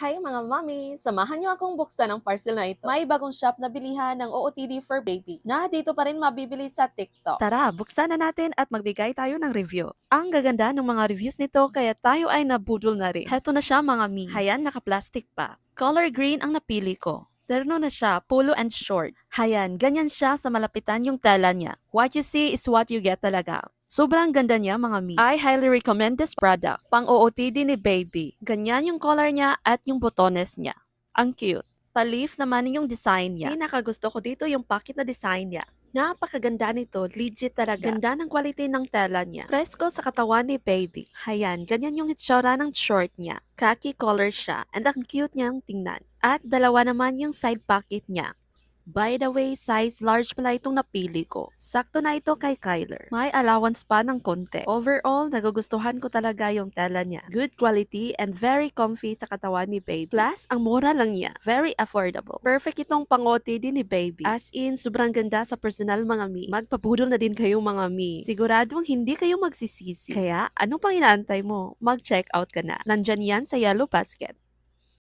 Hi mga mami! Samahan niyo akong buksan ang parcel na ito. May bagong shop na bilihan ng OOTD for baby na dito pa rin mabibili sa TikTok. Tara, buksan na natin at magbigay tayo ng review. Ang gaganda ng mga reviews nito kaya tayo ay nabudol na rin. Heto na siya mga mi. Hayan, naka-plastic pa. Color green ang napili ko. Terno na siya, polo and short. Hayan, ganyan siya sa malapitan yung tela niya. What you see is what you get talaga. Sobrang ganda niya mga mi. I highly recommend this product. Pang OOTD ni baby. Ganyan yung color niya at yung botones niya. Ang cute. Pa-leaf naman yung design niya. Pinakagusto ko dito yung pocket na design niya. Napakaganda nito, legit talaga. Ganda ng quality ng tela niya. Presko sa katawan ni baby. Hayan, ganyan yung itsura ng short niya. Khaki color siya, and ang cute niyang tingnan. At dalawa naman yung side pocket niya. By the way, size large pala itong napili ko. Sakto na ito kay Kyler. May allowance pa ng konti. Overall, nagugustuhan ko talaga yung tela niya. Good quality and very comfy sa katawan ni baby. Plus, ang mura lang niya. Very affordable. Perfect itong pangote din ni baby. As in, sobrang ganda sa personal mga mi. Magpabudol na din kayo mga mi. Siguradong hindi kayo magsisisi. Kaya, ano pang inaantay mo? Mag-check out ka na. Nandyan yan sa Yellow Basket.